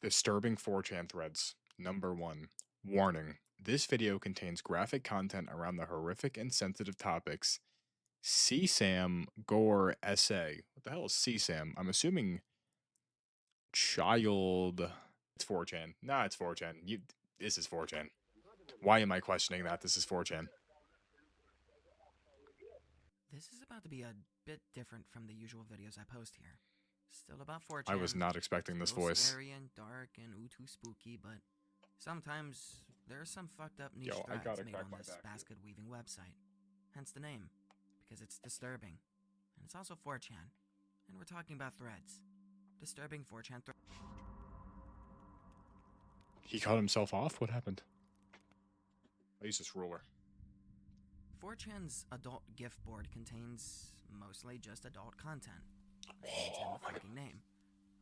Disturbing 4chan threads. Number 1. Warning. This video contains graphic content around the horrific and sensitive topics CSAM, gore, essay. What the hell is CSAM? I'm assuming child. It's 4chan. Nah, it's 4chan. This is 4chan. Why am I questioning that? This is 4chan. This is about to be a bit different from the usual videos I post here. Still about 4chan. I was not expecting this still voice. Scary and dark and too spooky, but sometimes there are some fucked up niche threads made on this basket weaving website. Hence the name, because it's disturbing. And it's also 4chan. And we're talking about threads. Disturbing 4chan threads. He cut himself off? What happened? I use this ruler. 4chan's adult gift board contains mostly just adult content. It's in the fucking name.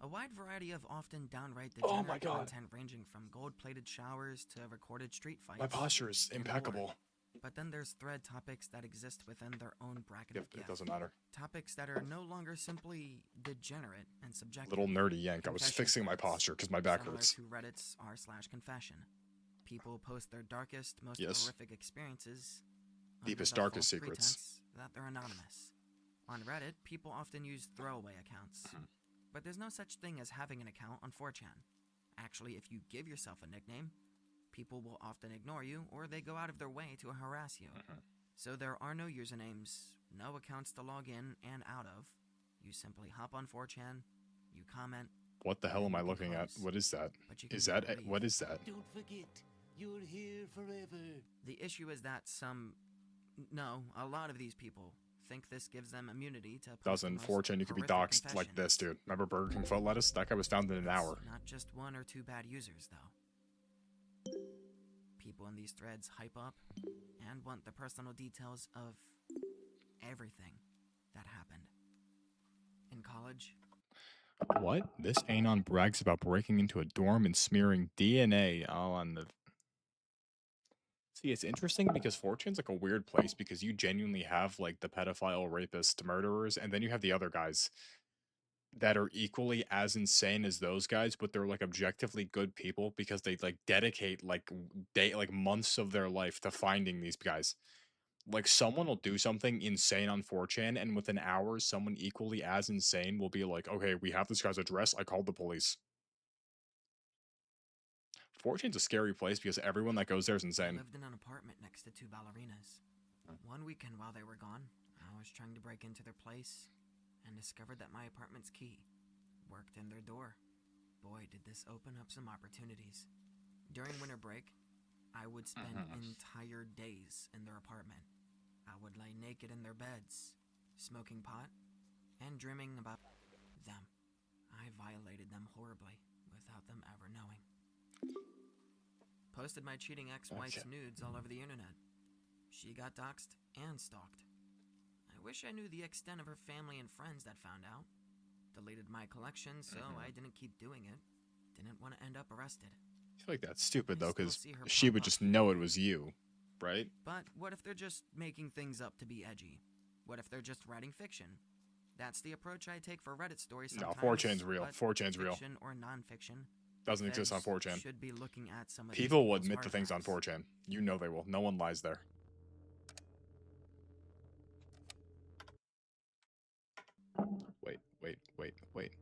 A wide variety of often downright degenerate content ranging from gold-plated showers to recorded street fights. My posture is impeccable. But then there's thread topics that exist within their own bracket of gift. It doesn't matter. Topics that are no longer simply degenerate and subjective. Little nerdy yank. I was fixing my posture because my back hurts. To Reddit's r/confession. People post their darkest, most horrific experiences. Deepest, darkest secrets. That they're anonymous. On Reddit, people often use throwaway accounts. But there's no such thing as having an account on 4chan. Actually, if you give yourself a nickname, people will often ignore you or they go out of their way to harass you. So there are no usernames, no accounts to log in and out of. You simply hop on 4chan, you comment. What the hell am I looking at? What is that? What is that? Don't forget, you're here forever. The issue is that a lot of these people think this gives them immunity to. Doesn't 4chan, you could be doxxed like this, dude. Remember Burger King foot lettuce? That guy was found in an hour. Not just one or two bad users, though. People in these threads hype up and want the personal details of everything that happened. In college. What? This Anon brags about breaking into a dorm and smearing DNA all on the... See, it's interesting because 4chan's like a weird place because you genuinely have like the pedophile, rapist, murderers, and then you have the other guys that are equally as insane as those guys, but they're like objectively good people because they like dedicate like months of their life to finding these guys. Like someone will do something insane on 4chan, and within hours, someone equally as insane will be like, okay, we have this guy's address, I called the police. 4chan's a scary place because everyone that goes there is insane. I lived in an apartment next to two ballerinas. One weekend while they were gone, I was trying to break into their place and discovered that my apartment's key worked in their door. Boy, did this open up some opportunities. During winter break, I would spend entire days in their apartment. I would lay naked in their beds, smoking pot, and dreaming about them. I violated them horribly without them ever knowing. Posted my cheating ex-wife's nudes all over the internet. She got doxxed and stalked. I wish I knew the extent of her family and friends that found out. Deleted my collection, so I didn't keep doing it. Didn't want to end up arrested. I feel like that's stupid though, because she would just know it was you, right? But what if they're just making things up to be edgy? What if they're just writing fiction? That's the approach I take for Reddit stories sometimes. No, 4chan's real. 4chan's real. Fiction or non-fiction doesn't exist on 4chan. Should be looking at some of people will admit to things on 4chan. You know they will. No one lies there. Wait.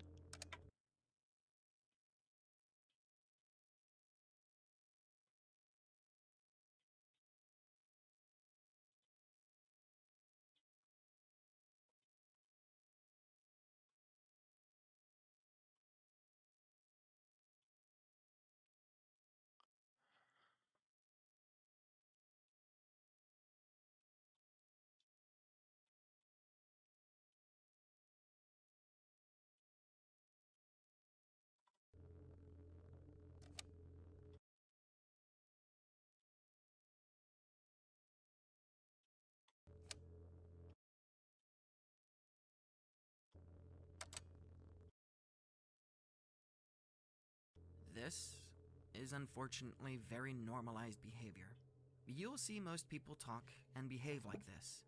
This is unfortunately very normalized behavior. You'll see most people talk and behave like this.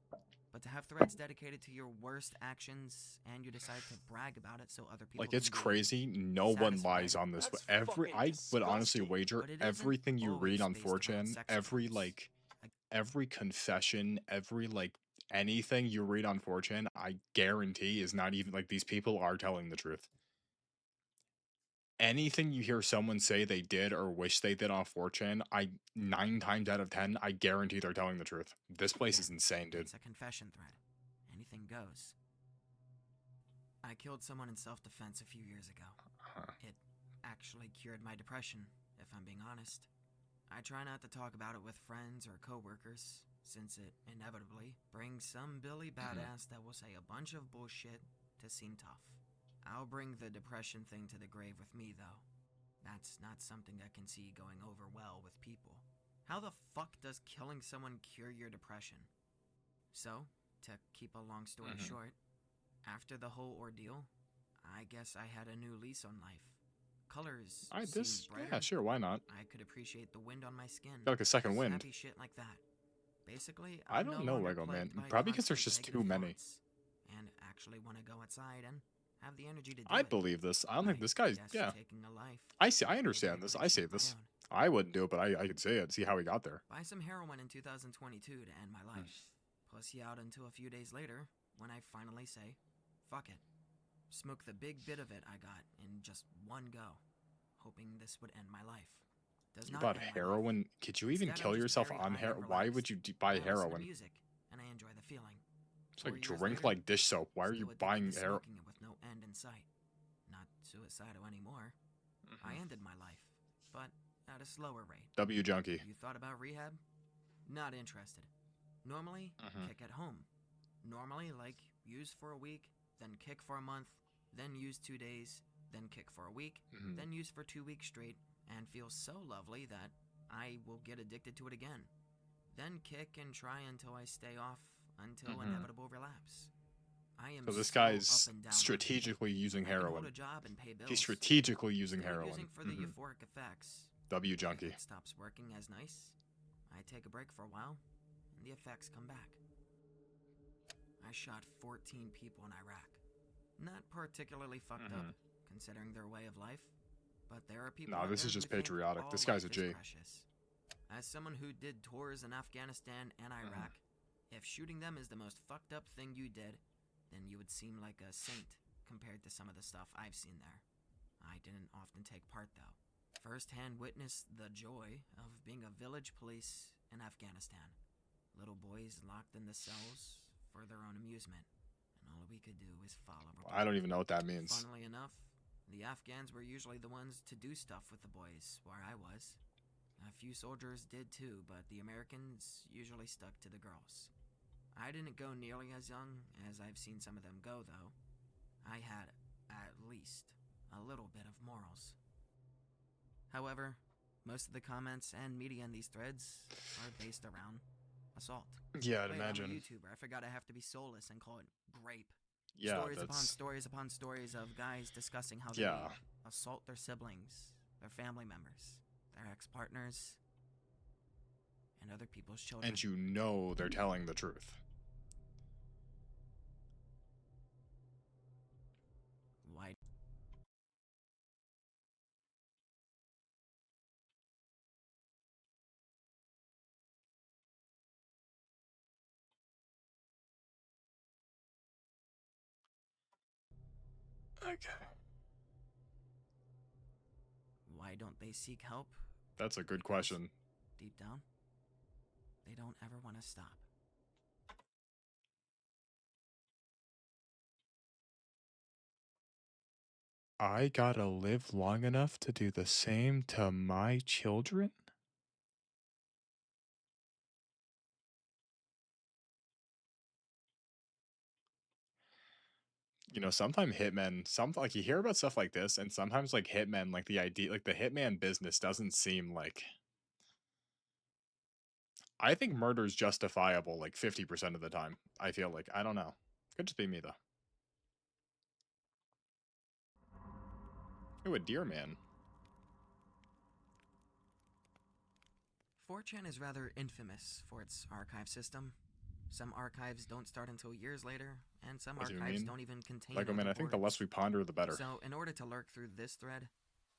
But to have threads dedicated to your worst actions and you decide to brag about it so other people Like, it's can be crazy. No one satisfied. lies on this. That's I would honestly fucking wager But it isn't everything you read always on based around 4chan, sex every threats. like every confession, every like anything you read on 4chan, I guarantee is not even like these people are telling the truth. Anything you hear someone say they did or wish they did on 4chan, 9 times out of 10, I guarantee they're telling the truth. This place is Again, insane, dude. it's a confession thread. Anything goes. I killed someone in self-defense a few years ago. Huh. It actually cured my depression, if I'm being honest. I try not to talk about it with friends or coworkers, since it inevitably brings some Billy badass that will say a bunch of bullshit to seem tough. I'll bring the depression thing to the grave with me, though. That's not something I can see going over well with people. How the fuck does killing someone cure your depression? So, to keep a long story short, after the whole ordeal, I guess I had a new lease on life. Colors seemed brighter. Yeah, sure, why not? I could appreciate the wind on my skin. Got like a second wind. Happy shit like that. Basically, I I'm don't no know, longer Lego man. plagued by Probably because there's constant just too negative many. thoughts, and actually want to go outside and have the energy to do I it. believe this. I don't think I this guy's. guess Yeah, taking a life I may be understand a this. I prediction say of my this. own. I wouldn't do it, but I could say it. See how he got there. Buy some heroin in 2022 to end my life. Pussy out until a few days later when I finally say, fuck it. Smoke the big bit of it I got in just one go, hoping this would end my life. Does You not bought end my life. heroin? Could you even Instead, kill I'm just yourself very on high heroin? and Why relaxed. would you buy I listen to heroin? music, and I enjoy the feeling. It's 4 like years drink later, like dish soap. Why are you still addicted buying to heroin? smoking it with no end in sight. Not suicidal anymore. I ended my life, but at a slower rate. W junkie. You thought about rehab? Not interested. Normally, kick at home. Normally, like, use for a week, then kick for a month, then use 2 days, then kick for a week, then use for 2 weeks straight, and feel so lovely that I will get addicted to it again. Then kick and try until I stay off until inevitable relapse. I am So this so guy's up and down. strategically using I can hold heroin. a job and pay bills. He's strategically using Instead of heroin. using for the euphoric effects. W If junkie. it stops working as nice, I take a break for a while, and the effects come back. I shot 14 people in Iraq. Not particularly fucked up, considering their way of life, but there are people. Nah, out this there is who just think patriotic. all This guy's a life G. is precious. As someone who did tours in Afghanistan and Iraq, if shooting them is the most fucked up thing you did, then you would seem like a saint compared to some of the stuff I've seen there. I didn't often take part, though. First-hand witnessed the joy of being a village police in Afghanistan. Little boys locked in the cells for their own amusement, and all we could do was follow. I don't even know what that means. Funnily enough, the Afghans were usually the ones to do stuff with the boys where I was. A few soldiers did too, but the Americans usually stuck to the girls. I didn't go nearly as young as I've seen some of them go, though. I had, at least, a little bit of morals. However, most of the comments and media in these threads are based around assault. Yeah, I'd Wait, imagine. I'm a YouTuber. I forgot I have to be soulless and call it grape. Yeah, Stories upon that's stories upon stories of guys discussing how Yeah. they assault their siblings, their family members, their ex-partners, and other people's children. and you know they're telling the truth. Why? Okay. Why don't they seek help? That's a good Because question. deep down, they don't ever want to stop. I gotta live long enough to do the same to my children? You know, sometimes hitmen, like you hear about stuff like this, and sometimes like hitmen, like the idea, like the hitman business doesn't seem like. I think murder is justifiable like 50% of the time. I feel like. I don't know. Could just be me though. Ooh, a deer man. 4chan is rather infamous for its archive system. Some archives don't start until years later, and some What do you archives mean? don't even contain Lego man, other I think the less boards. we ponder, the better. So, in order to lurk through this thread,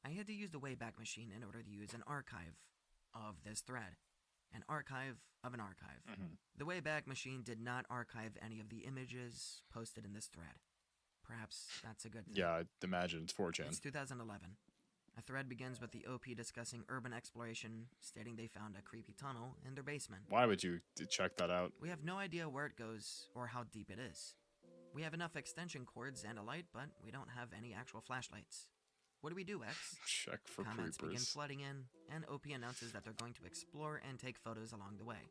I had to use the Wayback Machine in order to use an archive of this thread. An archive of an archive. The Wayback Machine did not archive any of the images posted in this thread. Perhaps that's a good thing. Yeah, I'd imagine it's 4chan. It's 2011. A thread begins with the OP discussing urban exploration, stating they found a creepy tunnel in their basement. Why would you check that out? We have no idea where it goes or how deep it is. We have enough extension cords and a light, but we don't have any actual flashlights. What do we do, X? Check for Comments begin creepers. flooding in, and OP announces that they're going to explore and take photos along the way.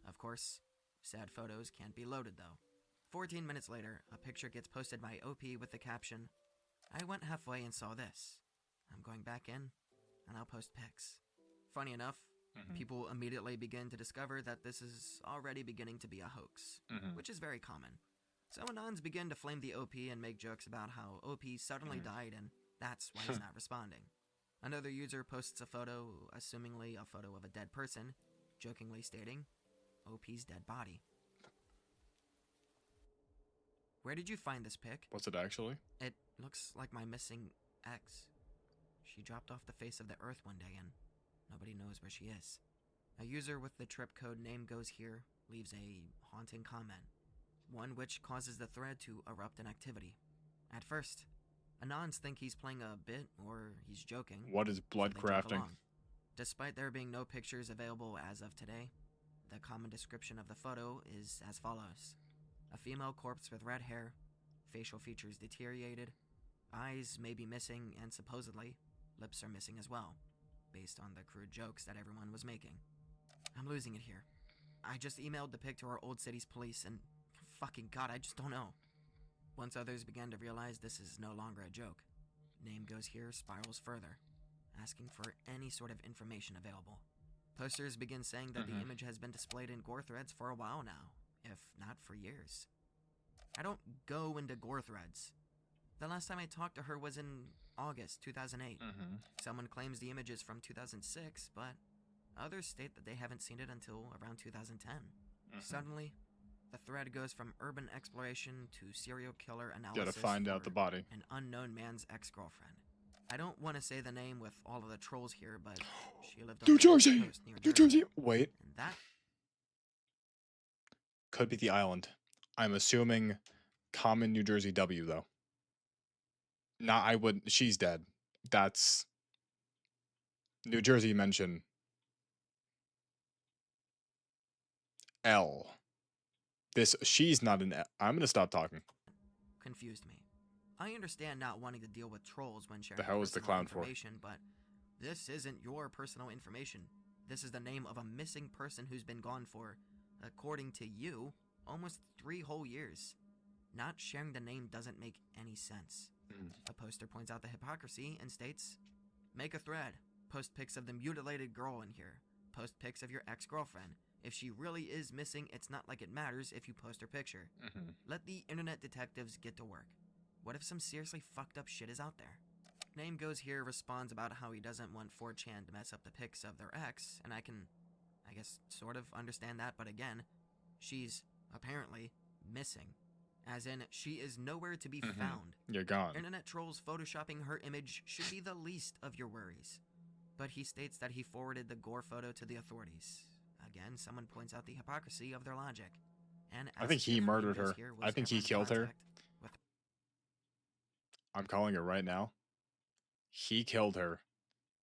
Of course, said photos can't be loaded though. 14 minutes later, a picture gets posted by OP with the caption, "I went halfway and saw this. I'm going back in, and I'll post pics." Funny enough, people immediately begin to discover that this is already beginning to be a hoax, which is very common. So Anons begin to flame the OP and make jokes about how OP suddenly died and that's why he's not responding. Another user posts a photo, assumingly a photo of a dead person, jokingly stating, "OP's dead body." Where did you find this pic? What's it actually? It looks like my missing ex. She dropped off the face of the earth one day and nobody knows where she is. A user with the trip code name goes here leaves a haunting comment, one which causes the thread to erupt in activity. At first, Anons think he's playing a bit or he's joking. What is blood so they joke crafting? along. Despite there being no pictures available as of today, the common description of the photo is as follows. A female corpse with red hair, facial features deteriorated, eyes may be missing, and supposedly, lips are missing as well, based on the crude jokes that everyone was making. I'm losing it here. I just emailed the pic to our old city's police and fucking god, I just don't know. Once others began to realize this is no longer a joke, name goes here spirals further, asking for any sort of information available. Posters begin saying that the image has been displayed in gore threads for a while now, if not for years. I don't go into gore threads. The last time I talked to her was in August 2008. Someone claims the image is from 2006, but others state that they haven't seen it until around 2010. Suddenly, the thread goes from urban exploration to serial killer analysis. Gotta find out the body. An unknown man's ex-girlfriend. I don't want to say the name with all of the trolls here, but she lived on New the West Jersey! Coast near New Jersey! Wait. And that Could be the island. I'm assuming common New Jersey W, though. Nah, I wouldn't. She's dead. That's... New Jersey mention. L. She's not an L. I'm gonna stop talking. confused me. I understand not wanting to deal with trolls when sharing The hell is the personal clown for? information, but this isn't your personal information. This is the name of a missing person who's been gone for, according to you, almost 3 whole years. Not sharing the name doesn't make any sense. A poster points out the hypocrisy and states, "Make a thread. Post pics of the mutilated girl in here. Post pics of your ex-girlfriend. If she really is missing, it's not like it matters if you post her picture. Let the internet detectives get to work. What if some seriously fucked up shit is out there?" Name goes here responds about how he doesn't want 4chan to mess up the pics of their ex, and I can, I guess, sort of understand that, but again, she's apparently missing. As in, she is nowhere to be found. You're gone. Internet trolls photoshopping her image should be the least of your worries. But he states that he forwarded the gore photo to the authorities. Again, someone points out the hypocrisy of their logic. And I think asks he if murdered Windows her. here I was think he ever in killed her. contact with- I'm calling it right now. He killed her.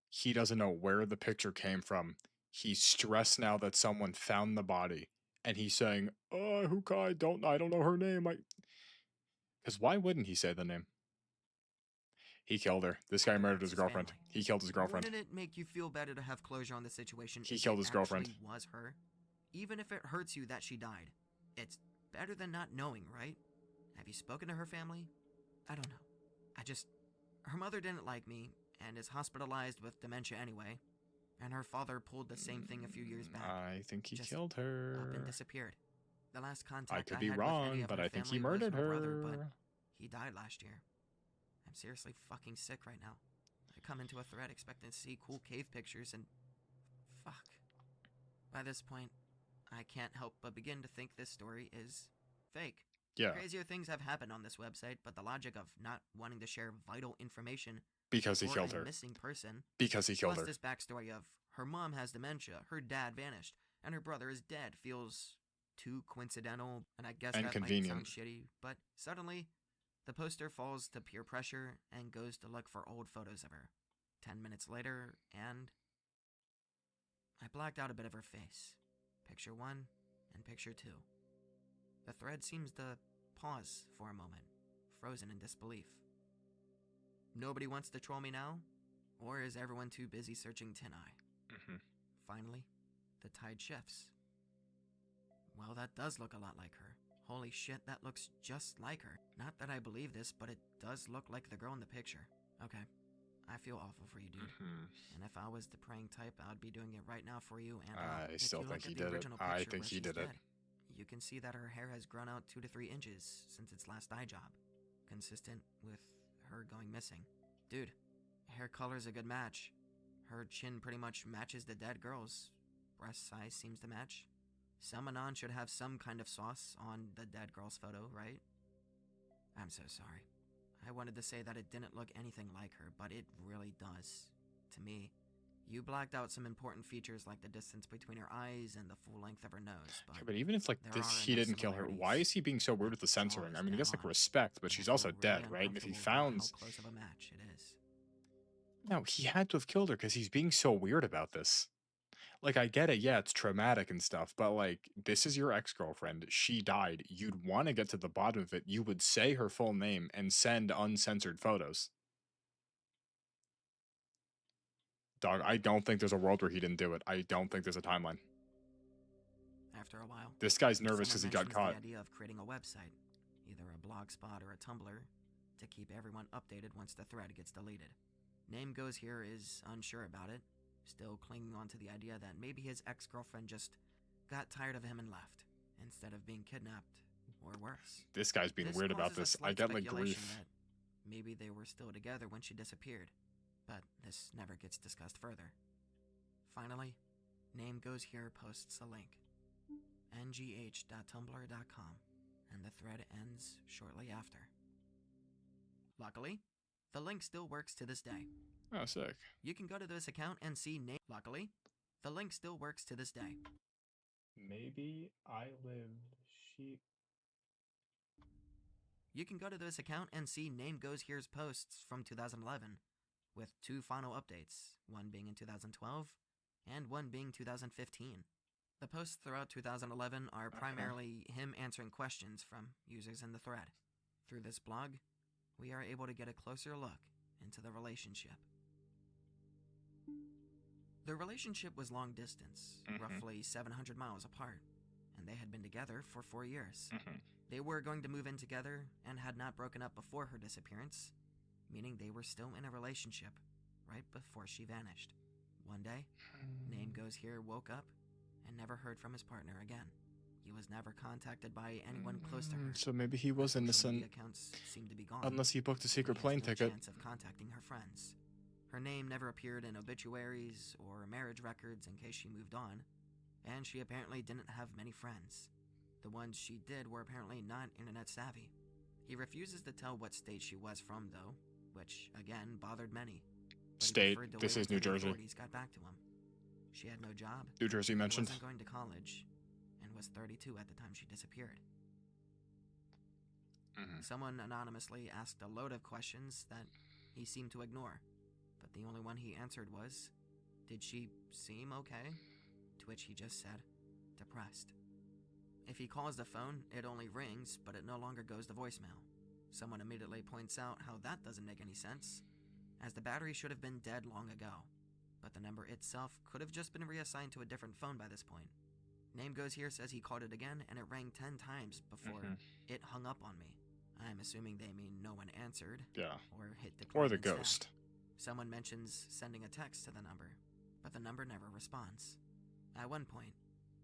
He doesn't know where the picture came from. He's stressed now that someone found the body. And he's saying, I don't know her name. Because why wouldn't he say the name? He killed her. This guy murdered That's his girlfriend. family. He killed his girlfriend. Wouldn't it make you feel better to have closure on the situation He if killed it his girlfriend. actually was her? Even if it hurts you that she died. It's better than not knowing, right? Have you spoken to her family? I don't know. Her mother didn't like me, and is hospitalized with dementia anyway. And her father pulled the same thing a few years back. I think he Just killed Up and her. disappeared. The last contact I could be had with any wrong, of but her I think he family was murdered her brother, but her. he died last year. I'm seriously fucking sick right now. I come into a thread expecting to see cool cave pictures and... fuck. By this point, I can't help but begin to think this story is fake. Yeah, Crazier things have happened on this website, but the logic of not wanting to share vital information because he for killed a her. missing person, Because he killed plus her. this backstory of her mom has dementia, her dad vanished, and her brother is dead feels too coincidental, and I guess And that might sound convenient. shitty, but suddenly, the poster falls to peer pressure and goes to look for old photos of her. 10 minutes later, and I blacked out a bit of her face. Picture 1 and picture 2. The thread seems to pause for a moment, frozen in disbelief. Nobody wants to troll me now? Or is everyone too busy searching Tin Eye? Mm-hmm. Finally, the tide shifts. Well, that does look a lot like her. Holy shit, that looks just like her. Not that I believe this, but it does look like the girl in the picture. Okay, I feel awful for you, dude. Mm-hmm. And if I was the praying type, I would be doing it right now for you. And I if still you think look he at the did it. original I picture think where he she's did it. dead, you can see that her hair has grown out 2 to 3 inches since its last dye job, consistent with her going missing. Dude, hair color's a good match. Her chin pretty much matches the dead girl's. Breast size seems to match. Some Anon should have some kind of sauce on the dead girl's photo, right? I'm so sorry. I wanted to say that it didn't look anything like her, but it really does. To me, you blacked out some important features like the distance between her eyes and the full length of her nose, but Yeah, but even if like there this, are he enough didn't kill her. Why similarities is he being so weird that with the the draw censoring? I is mean, I dead guess like on, respect, but and she's I feel also really dead, right? And if he uncomfortable about how found, close of a match it is. no, he had to have killed her because he's being so weird about this. Like, I get it, yeah, it's traumatic and stuff, but like, this is your ex-girlfriend. She died. You'd want to get to the bottom of it. You would say her full name and send uncensored photos. Dog, I don't think there's a world where he didn't do it. I don't think there's a timeline. After a while, This guy's nervous someone because he got mentions caught. the idea of creating a website, either a blog spot or a Tumblr, to keep everyone updated once the thread gets deleted. Name Goes Here is unsure about it, still clinging on to the idea that maybe his ex-girlfriend just got tired of him and left, instead of being kidnapped, or worse. This guy's being This weird about causes a this. I slight get like speculation grief. that maybe they were still together when she disappeared, but this never gets discussed further. Finally, Name Goes Here posts a link, ngh.tumblr.com, and the thread ends shortly after. Luckily, the link still works to this day. Oh, sick. You can go to this account and see name. Luckily, the link still works to this day. Maybe I lived. She. You can go to this account and see Name Goes Here's posts from 2011, with 2 final updates, one being in 2012 and one being 2015. The posts throughout 2011 are primarily him answering questions from users in the thread. Through this blog, we are able to get a closer look into the relationship. The relationship was long distance, roughly 700 miles apart, and they had been together for 4 years. They were going to move in together and had not broken up before her disappearance, meaning they were still in a relationship right before she vanished. One day, Name Goes Here woke up and never heard from his partner again. He was never contacted by anyone close to her. So maybe he was Her social innocent. media accounts seemed to be gone, Unless he booked a secret leaving plane no ticket. chance of contacting her friends. Her name never appeared in obituaries or marriage records in case she moved on, and she apparently didn't have many friends. The ones she did were apparently not internet savvy. He refuses to tell what state she was from, though, which, again, bothered many. But he State. preferred to This wait is New until the Jersey. authorities got back to him. She had no job, New Jersey mentioned. wasn't going to college, and was 32 at the time she disappeared. Someone anonymously asked a load of questions that he seemed to ignore, but the only one he answered was, "Did she seem okay?" To which he just said, "Depressed." If he calls the phone, it only rings, but it no longer goes to voicemail. Someone immediately points out how that doesn't make any sense, as the battery should have been dead long ago, but the number itself could have just been reassigned to a different phone by this point. Name Goes Here says he called it again, and it rang 10 times before it hung up on me. I'm assuming they mean no one answered, Yeah. or hit decline Or the instead. ghost. Someone mentions sending a text to the number, but the number never responds. At one point,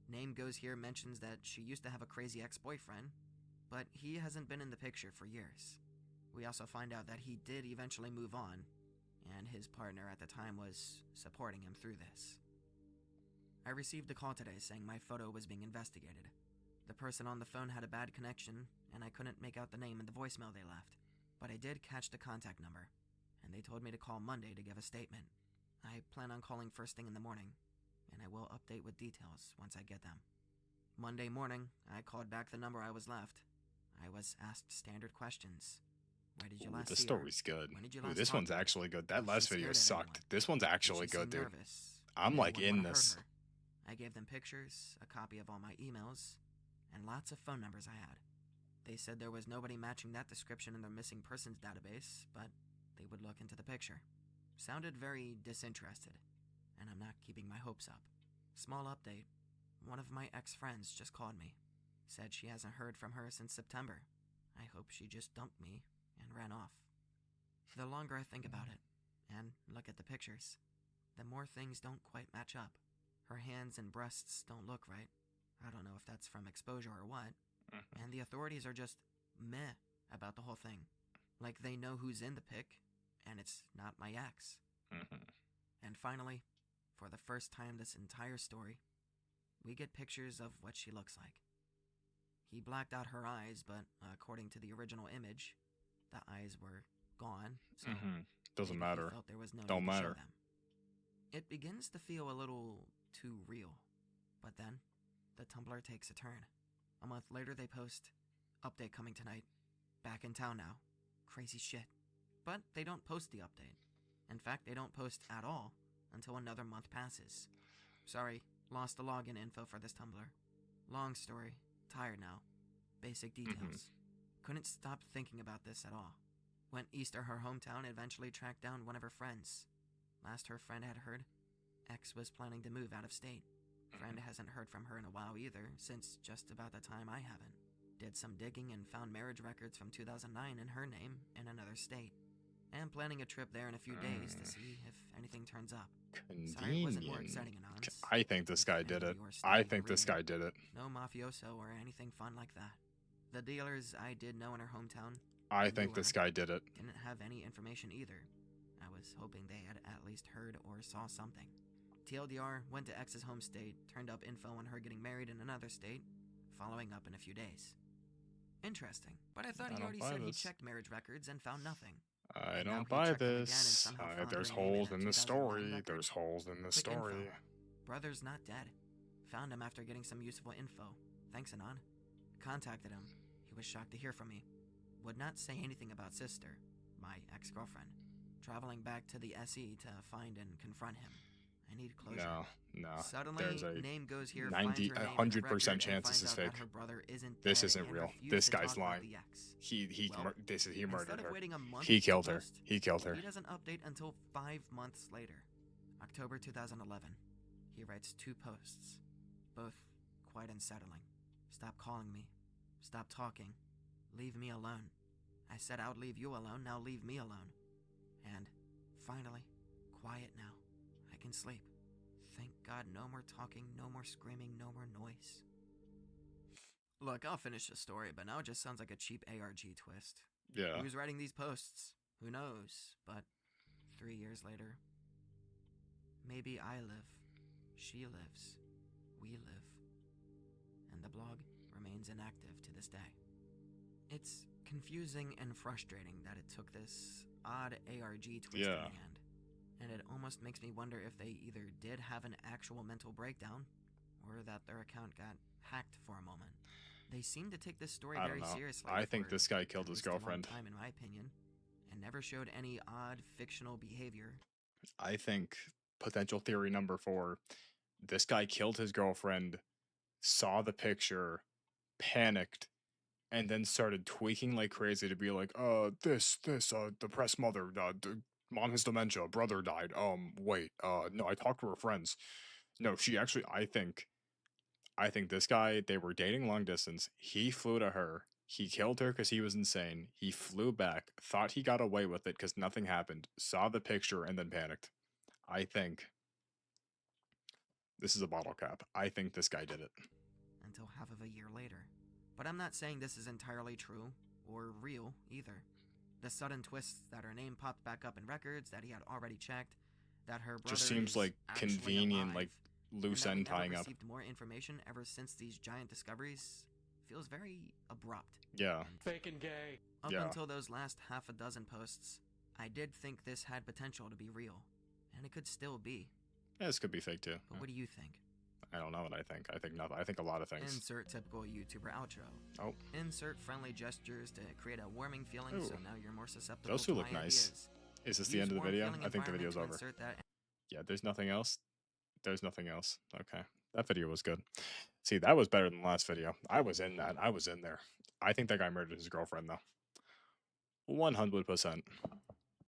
Name Goes Here mentions that she used to have a crazy ex-boyfriend, but he hasn't been in the picture for years. We also find out that he did eventually move on, and his partner at the time was supporting him through this. I received a call today saying my photo was being investigated. The person on the phone had a bad connection, and I couldn't make out the name in the voicemail they left. But I did catch the contact number, and they told me to call Monday to give a statement. I plan on calling first thing in the morning, and I will update with details once I get them. Monday morning, I called back the number I was left. I was asked standard questions. Where did you last This see her? story's good. When did you Ooh, last this talk one's to her? actually good. That Was she last video scared of sucked. anyone? This one's Did actually she good, seem dude. nervous? I'm Did like anyone in wanna hurt this. her? I gave them pictures, a copy of all my emails, and lots of phone numbers I had. They said there was nobody matching that description in their missing persons database, but they would look into the picture. Sounded very disinterested, and I'm not keeping my hopes up. Small update. One of my ex-friends just called me. Said she hasn't heard from her since September. I hope she just dumped me and ran off. The longer I think about it, and look at the pictures, the more things don't quite match up. Her hands and breasts don't look right. I don't know if that's from exposure or what. And the authorities are just meh about the whole thing. Like they know who's in the pic, and it's not my ex. And finally, for the first time this entire story, we get pictures of what she looks like. He blacked out her eyes, but according to the original image, the eyes were gone, so Doesn't maybe he matter. felt there was no Don't need to show matter. them. It begins to feel a little too real, but then the Tumblr takes a turn. A month later they post, update coming tonight, back in town now, crazy shit. But they don't post the update. In fact, they don't post at all until another month passes. Sorry, lost the login info for this Tumblr. Long story, tired now. Basic details. Couldn't stop thinking about this at all. Went east to her hometown, eventually tracked down one of her friends. Last her friend had heard, ex was planning to move out of state. Friend hasn't heard from her in a while either, since just about the time I haven't. Did some digging and found marriage records from 2009 in her name in another state. And planning a trip there in a few days to see if anything turns up. Sorry it wasn't more exciting, Anons. I think this If guy any did of it. you are I studying think this arena, guy did it. No mafioso or anything fun like that. The dealers I did know in her hometown, I think this guy did it. didn't have any information either. I was hoping they had at least heard or saw something. TLDR, went to ex's home state, turned up info on her getting married in another state, following up in a few days. Interesting, but I thought he already said he checked marriage records and found nothing. I And now don't he buy checked them again and this. somehow found There's her name in holes a in the 2009 story. record. There's holes in the Quick info. story. Brother's not dead. Found him after getting some useful info. Thanks, Anon. Contacted him. He was shocked to hear from me. Would not say anything about sister, my ex-girlfriend. Traveling back to the SE to find and confront him. I need closure. No. Suddenly, There's a name goes here, 90, finds her name in the 100% record, and chance finds this is out fake. that her brother isn't This dead isn't and real. refused This to guy's talk about lying. the ex. He Well, murdered Instead of her. waiting a month He to killed her. post, He killed her. he doesn't update until 5 months later, October 2011. He writes 2 posts, both quite unsettling. Stop calling me. Stop talking. Leave me alone. I said I would leave you alone, now leave me alone. And, finally, quiet now. I can sleep. Thank God, no more talking, no more screaming, no more noise. Look, I'll finish the story, but now it just sounds like a cheap ARG twist. Yeah. Who's writing these posts? Who knows? But 3 years later, maybe I live, she lives, we live, and the blog remains inactive to this day. It's confusing and frustrating that it took this odd ARG twist in the end, and it almost makes me wonder if they either did have an actual mental breakdown, or that their account got hacked for a moment. They seem to take this story very seriously. I think this guy killed his girlfriend. Time, in my opinion, and never showed any odd fictional behavior. I think potential theory number 4, this guy killed his girlfriend, saw the picture, panicked, and then started tweaking like crazy to be like, depressed mother, mom has dementia, brother died, wait, no, I talked to her friends. No, she actually, I think this guy, they were dating long distance. He flew to her. He killed her because he was insane. He flew back, thought he got away with it because nothing happened, saw the picture, and then panicked. I think this is a bottle cap. I think this guy did it. Until half of a year later. But I'm not saying this is entirely true, or real, either. The sudden twists that her name popped back up in records that he had already checked, that her brother Just seems is like actually convenient, alive, like loose and that we end never tying up. received more information ever since these giant discoveries feels very abrupt. Yeah. Faking gay. Up Yeah. until those last half a dozen posts, I did think this had potential to be real, and it could still be. Yeah, this could be fake too. But what do you think? I don't know what I think. I think nothing. I think a lot of things. Insert typical YouTuber outro. Oh. Insert friendly gestures to create a warming feeling, so Ooh. now you're more susceptible Those to two my look nice. ideas. Is this the Use end of the warm video? feeling I think the environment video's to over. insert that. Yeah, there's nothing else. There's nothing else. Okay. That video was good. See, that was better than the last video. I was in that. I was in there. I think that guy murdered his girlfriend though. 100%.